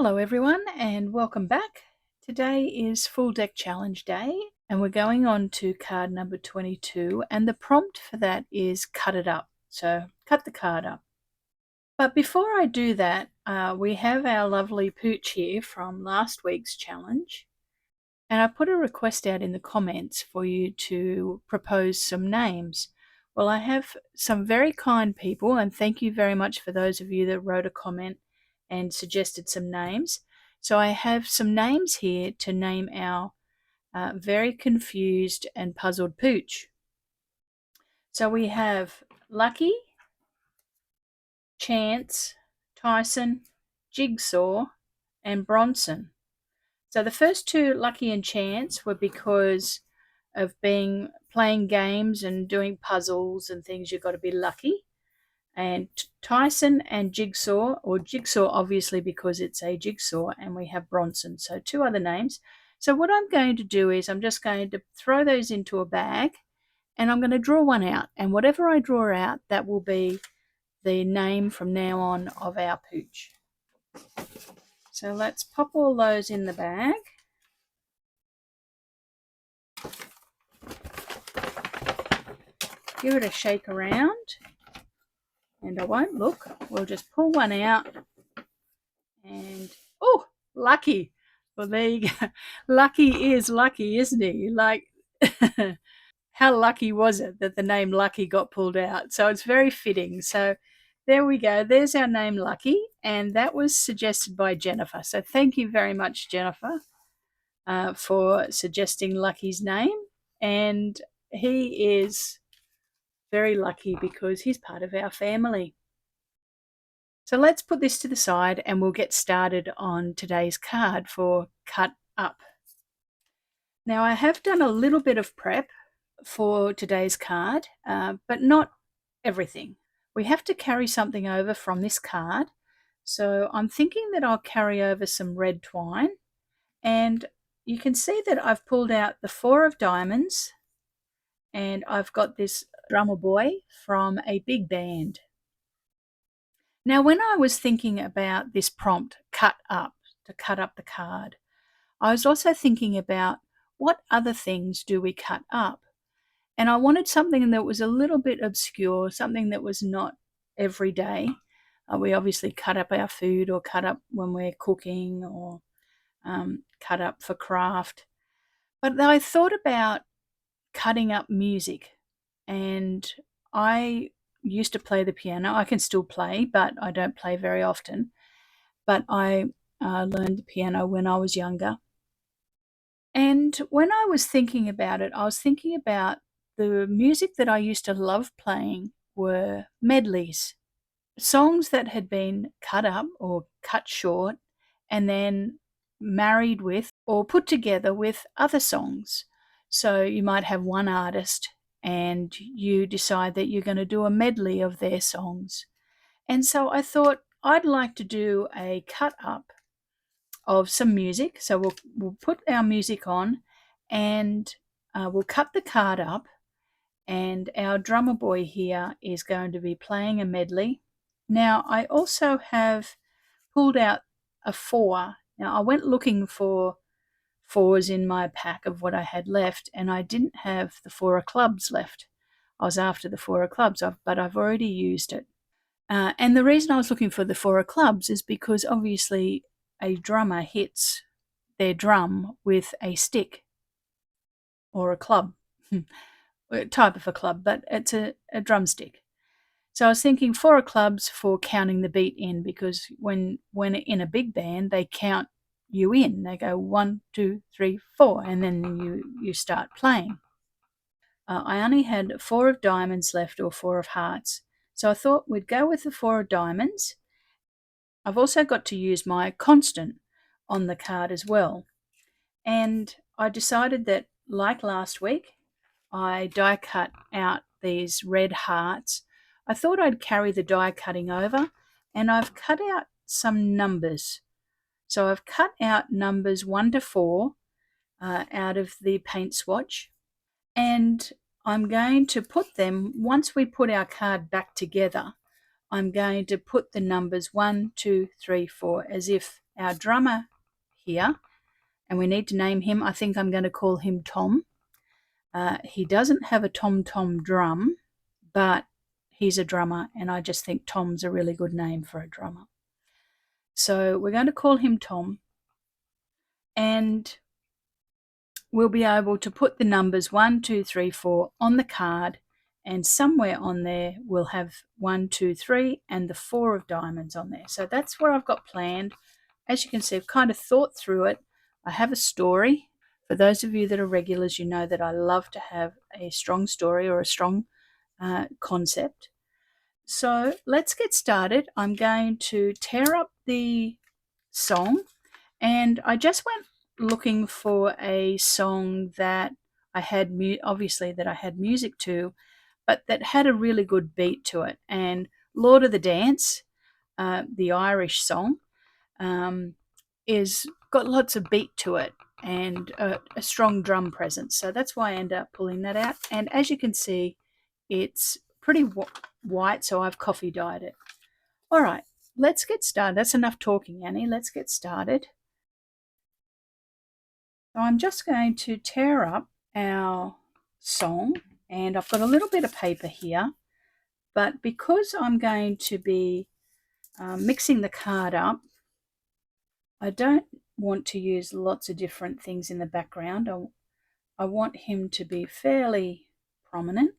Hello everyone and welcome back. Today is Full Deck Challenge Day and we're going on to card number 22, and the prompt for that is cut it up. So cut the card up. But before I do that, we have our lovely Pooch here from last week's challenge, and I put a request out in the comments for you to propose some names. Well, I have some very kind people, and thank you very much for those of you that wrote a comment and suggested some names. So I have some names here to name our very confused and puzzled Pooch. So we have Lucky, Chance, Tyson, Jigsaw, and Bronson. So the first two, Lucky and Chance, were because of playing games and doing puzzles and things. You've got to be lucky. And Tyson and Jigsaw, or Jigsaw obviously because it's a jigsaw, and we have Bronson. So two other names. So what I'm going to do is I'm just going to throw those into a bag and I'm going to draw one out. And whatever I draw out, that will be the name from now on of our Pooch. So let's pop all those in the bag. Give it a shake around. And I won't look. We'll just pull one out. And, oh, Lucky. Well, there you go. Lucky is lucky, isn't he? Like, how lucky was it that the name Lucky got pulled out? So it's very fitting. So there we go. There's our name Lucky. And that was suggested by Jennifer. So thank you very much, Jennifer, for suggesting Lucky's name. And he is very lucky because he's part of our family. So let's put this to the side and we'll get started on today's card for cut up. Now I have done a little bit of prep for today's card, but not everything. We have to carry something over from this card. So I'm thinking that I'll carry over some red twine, and you can see that I've pulled out the 4 of diamonds, and I've got this drummer boy from a big band. Now, when I was thinking about this prompt, cut up, to cut up the card, I was also thinking about what other things do we cut up? And I wanted something that was a little bit obscure, something that was not every day. We obviously cut up our food or cut up when we're cooking or cut up for craft. But I thought about cutting up music, and I used to play the piano. I can still play, but I don't play very often. But I learned the piano when I was younger. And when I was thinking about it, I was thinking about the music that I used to love playing were medleys, songs that had been cut up or cut short and then married with or put together with other songs. So you might have one artist and you decide that you're going to do a medley of their songs. And so I thought I'd like to do a cut up of some music. So we'll put our music on and we'll cut the card up, and our drummer boy here is going to be playing a medley. Now I also have pulled out a 4. Now I went looking for 4s in my pack of what I had left, and I didn't have the 4 of clubs left. I was after the 4 of clubs, but I've already used it. And the reason I was looking for the 4 of clubs is because obviously a drummer hits their drum with a stick or a club, a type of a club, but it's a drumstick. So I was thinking 4 of clubs for counting the beat in, because when in a big band, they count you in. They go 1, 2, 3, 4, and then you start playing. I only had 4 of diamonds left, or 4 of hearts. So I thought we'd go with the 4 of diamonds. I've also got to use my constant on the card as well. And I decided that, like last week, I die cut out these red hearts. I thought I'd carry the die cutting over, and I've cut out some numbers. So I've cut out numbers 1 to 4 out of the paint swatch, and I'm going to put them, once we put our card back together, I'm going to put the numbers 1, 2, 3, 4 as if our drummer here, and we need to name him. I think I'm going to call him Tom. He doesn't have a tom-tom drum, but he's a drummer, and I just think Tom's a really good name for a drummer. So we're going to call him Tom, and we'll be able to put the numbers 1, 2, 3, 4 on the card, and somewhere on there we'll have 1, 2, 3 and the 4 of diamonds on there. So that's what I've got planned. As you can see, I've kind of thought through it. I have a story. For those of you that are regulars, you know that I love to have a strong story or a strong concept. So let's get started. I'm going to tear up the song, and I just went looking for a song that I had obviously that I had music to, but that had a really good beat to it. And Lord of the Dance, the Irish song, is got lots of beat to it and a strong drum presence. So that's why I ended up pulling that out. And as you can see, it's pretty white, so I've coffee dyed it. All right, let's get started. That's enough talking, Annie. Let's get started. So I'm just going to tear up our song, and I've got a little bit of paper here, but because I'm going to be mixing the card up, I don't want to use lots of different things in the background. I want him to be fairly prominent.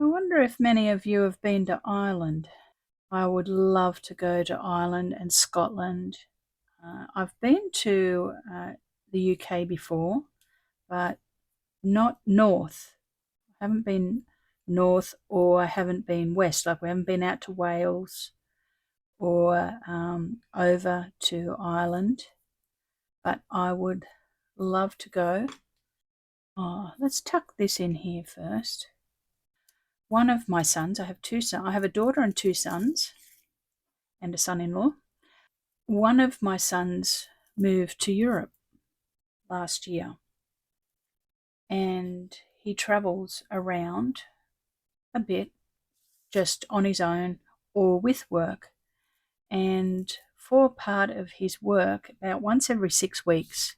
I wonder if many of you have been to Ireland. I would love to go to Ireland and Scotland. I've been to the UK before, but not north. I haven't been north, or I haven't been west. Like we haven't been out to Wales or over to Ireland, but I would love to go. Oh, let's tuck this in here first. One of my sons, I have two sons. I have a daughter and two sons, and a son-in-law. One of my sons moved to Europe last year, and he travels around a bit just on his own or with work. And for part of his work, about once every 6 weeks,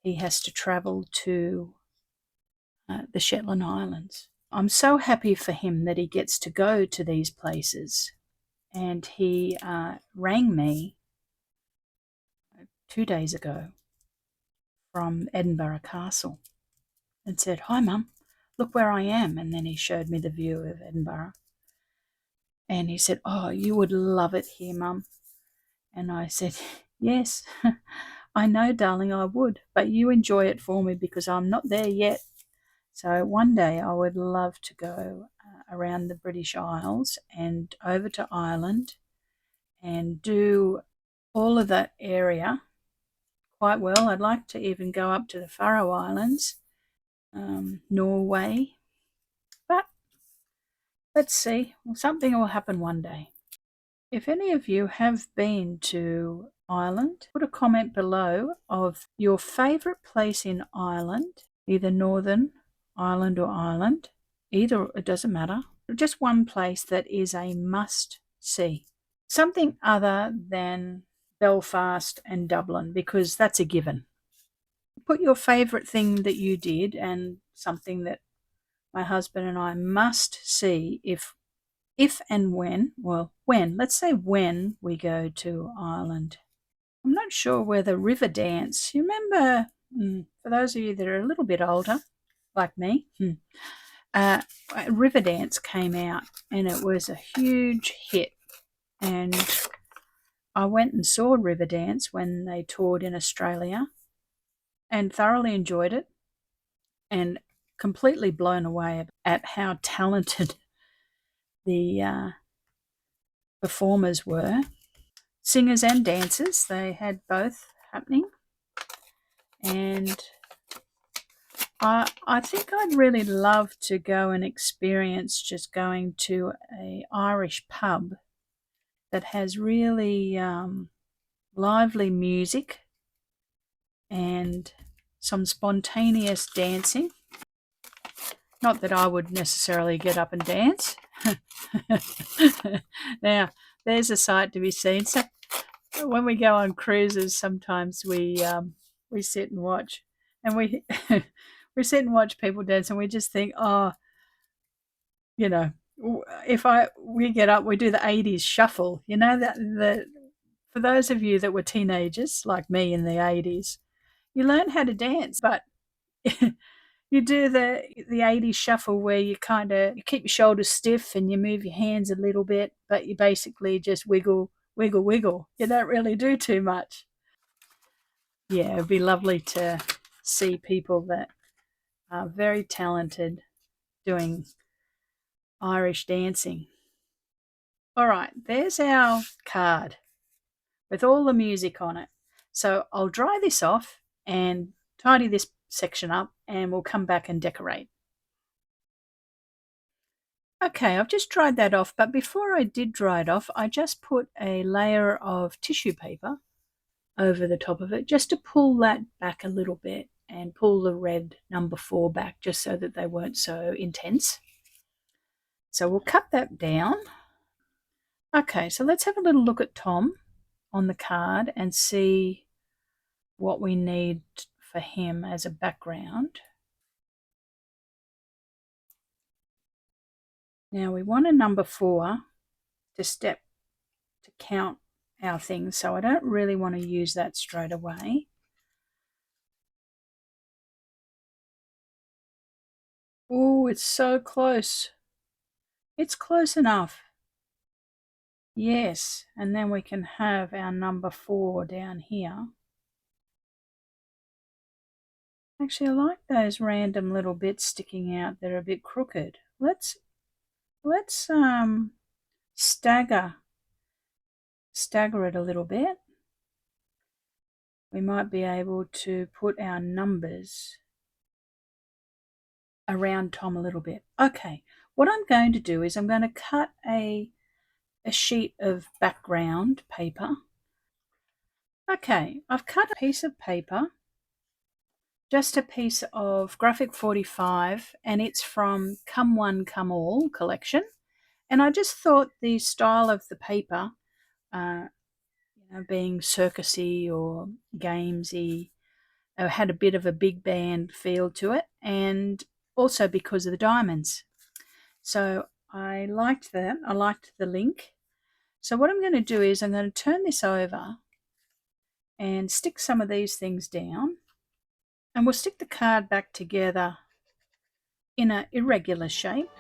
he has to travel to the Shetland Islands. I'm so happy for him that he gets to go to these places. And he rang me 2 days ago from Edinburgh Castle and said, "Hi, Mum, look where I am." And then he showed me the view of Edinburgh. And he said, "Oh, you would love it here, Mum." And I said, "Yes, I know, darling, I would, but you enjoy it for me because I'm not there yet." So one day I would love to go around the British Isles and over to Ireland and do all of that area quite well. I'd like to even go up to the Faroe Islands, Norway, but let's see. Something will happen one day. If any of you have been to Ireland, put a comment below of your favourite place in Ireland, either Northern Ireland or Ireland, either, it doesn't matter. Just one place that is a must-see. Something other than Belfast and Dublin, because that's a given. Put your favourite thing that you did and something that my husband and I must see if and when, let's say when we go to Ireland. I'm not sure whether River Dance, you remember, for those of you that are a little bit older, like me, River Dance came out and it was a huge hit. And I went and saw River Dance when they toured in Australia and thoroughly enjoyed it and completely blown away at how talented the performers were. Singers and dancers, they had both happening. And I think I'd really love to go and experience just going to an Irish pub that has really lively music and some spontaneous dancing. Not that I would necessarily get up and dance. Now, there's a sight to be seen. So when we go on cruises, sometimes we sit and watch, and we we sit and watch people dance, and we just think, oh, you know, if we get up, we do the 80s shuffle. You know, that the for those of you that were teenagers like me in the 80s, you learn how to dance, but you do the 80s shuffle where you kind of you keep your shoulders stiff and you move your hands a little bit, but you basically just wiggle, wiggle, wiggle. You don't really do too much. Yeah, it'd be lovely to see people that are very talented doing Irish dancing. All right, there's our card with all the music on it. So I'll dry this off and tidy this section up, and we'll come back and decorate. Okay, I've just dried that off, but before I did dry it off, I just put a layer of tissue paper over the top of it just to pull that back a little bit and pull the red number 4 back just so that they weren't so intense. So we'll cut that down. Okay, so let's have a little look at Tom on the card and see what we need for him as a background. Now we want a number 4 to count our things, so I don't really want to use that straight away. Oh, it's so close. It's close enough. Yes, and then we can have our number 4 down here. Actually, I like those random little bits sticking out that are a bit crooked. Let's stagger it a little bit. We might be able to put our numbers around Tom a little bit. Okay, what I'm going to do is I'm going to cut a sheet of background paper. Okay, I've cut a piece of paper, just a piece of graphic 45, and it's from Come One Come All collection. And I just thought the style of the paper, being circusy or gamesy, had a bit of a big band feel to it, and also because of the diamonds. So I liked that. I liked the link. So what I'm going to do is I'm going to turn this over and stick some of these things down, and we'll stick the card back together in an irregular shape.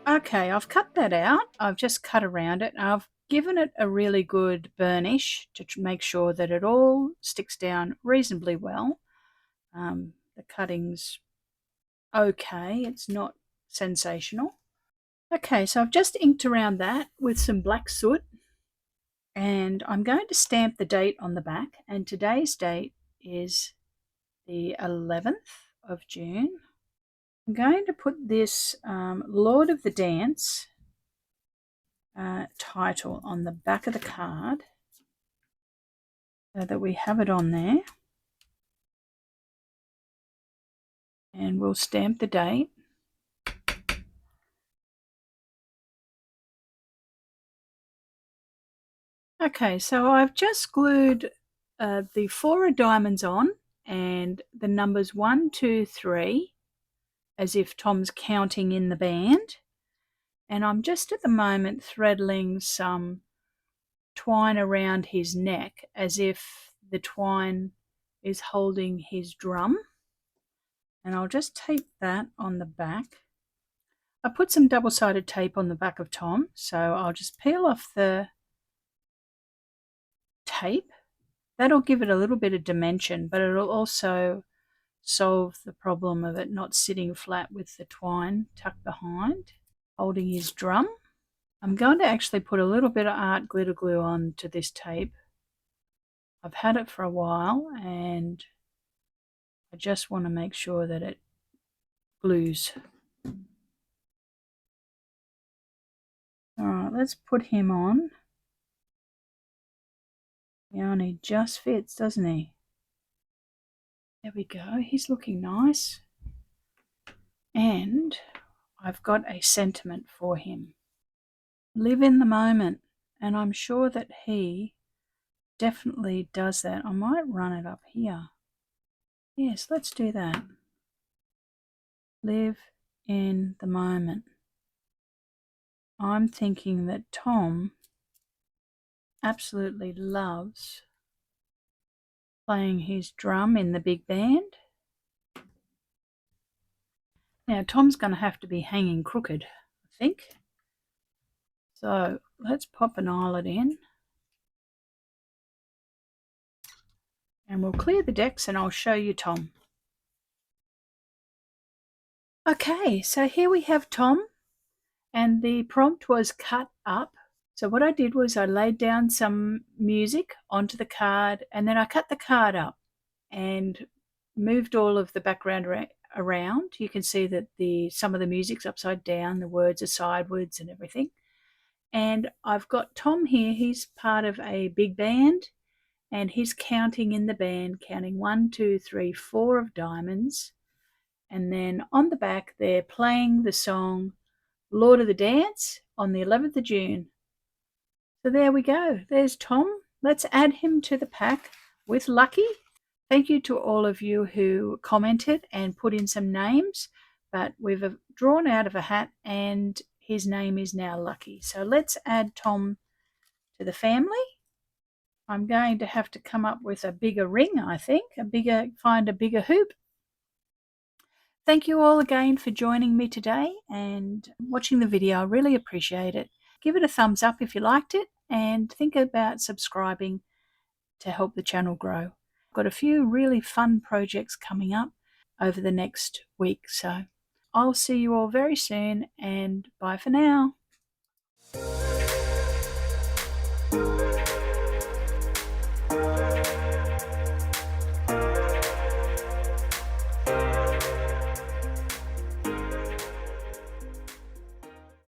Okay, I've cut that out. I've just cut around it. I've given it a really good burnish to make sure that it all sticks down reasonably well. The cutting's okay, it's not sensational. Okay, so I've just inked around that with some black soot, and I'm going to stamp the date on the back, and today's date is the 11th of June. I'm going to put this Lord of the Dance title on the back of the card so that we have it on there, and we'll stamp the date. Okay, so I've just glued the 4 of diamonds on and the numbers 1, 2, 3, as if Tom's counting in the band. And I'm just at the moment threading some twine around his neck as if the twine is holding his drum. And I'll just tape that on the back. I put some double-sided tape on the back of Tom, so I'll just peel off the tape. That'll give it a little bit of dimension, but it'll also solve the problem of it not sitting flat with the twine tucked behind, holding his drum. I'm going to actually put a little bit of art glitter glue on to this tape. I've had it for a while and I just want to make sure that it glues. Alright, let's put him on. Yeah, and he just fits, doesn't he? There we go, he's looking nice. And I've got a sentiment for him. Live in the moment, and I'm sure that he definitely does that. I might run it up here. Yes, let's do that. Live in the moment. I'm thinking that Tom absolutely loves playing his drum in the big band. Now Tom's going to have to be hanging crooked, I think. So let's pop an eyelet in. And we'll clear the decks and I'll show you Tom. Okay, so here we have Tom, and the prompt was cut up. So what I did was I laid down some music onto the card, and then I cut the card up and moved all of the background around. You can see that some of the music's upside down, the words are sideways and everything. And I've got Tom here, he's part of a big band, and he's counting in the band, counting 1, 2, 3, 4 of diamonds. And then on the back, they're playing the song Lord of the Dance on the 11th of June. So there we go. There's Tom. Let's add him to the pack with Lucky. Thank you to all of you who commented and put in some names, but we've drawn out of a hat and his name is now Lucky. So let's add Tom to the family. I'm going to have to come up with a bigger ring, I think, find a bigger hoop. Thank you all again for joining me today and watching the video. I really appreciate it. Give it a thumbs up if you liked it, and think about subscribing to help the channel grow. I've got a few really fun projects coming up over the next week, so I'll see you all very soon, and bye for now.